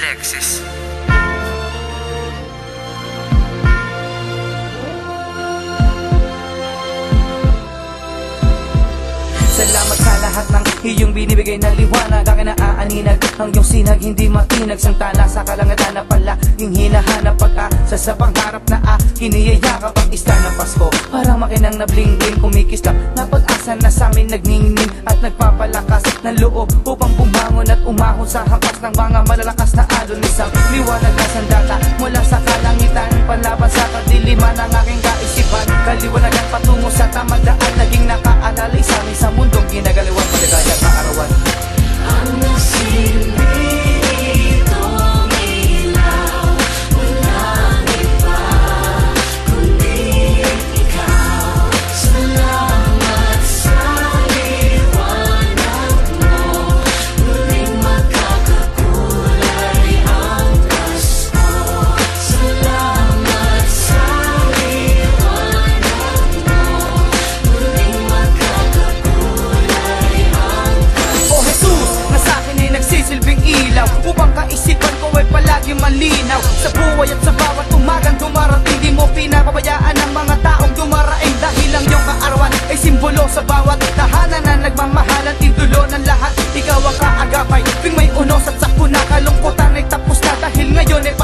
Alexis. Salamat sa lahat ng iyong binibigay na liwanag. Akin na aaninag ang iyong sinag, hindi matinag. Sangtala sa kalangitan na pala yung hinahanap. Pag-asa sa pangharap na kiniyayakap ang isla ng Pasko. Parang makinang na bling-bling, kumikislap na pag-asa na sa amin nagningning at nagpapalakas ng loob upang bumangon at umahon sa hampas ng mga malalakas na alon. Isang liwanag na sandata mula sa kalangitan, panlaban sa kadiliman ng aking kaisipan. Kaliwanagan patungo sa tamang daan, naging nakaalalay sa amin sa mundong ginagaliwan. Paligaya kaarawan ang nasilbi itong ilaw, walang iba kundi ikaw. Salamat sa liwanag mo, muling magkakakulay ang Pasko. Salamat sa liwanag mo, muling magkakakulay ang Pasko. O Jesus, na sa akin ay nagsisilbing ilaw upang kaisipan ko ay palagi malinaw. Sa buhay at sa bawat umagang dumarating, di mo pinapabayaan ang mga taong dumaraing. Dahil ang iyong kaarawan ay simbolo sa bawat tahanan na nagmamahalan, titulo ng lahat. Ikaw ang kaagapay, tuwing may unos at sakuna, kalungkutan ay tapos na. Dahil ngayon ay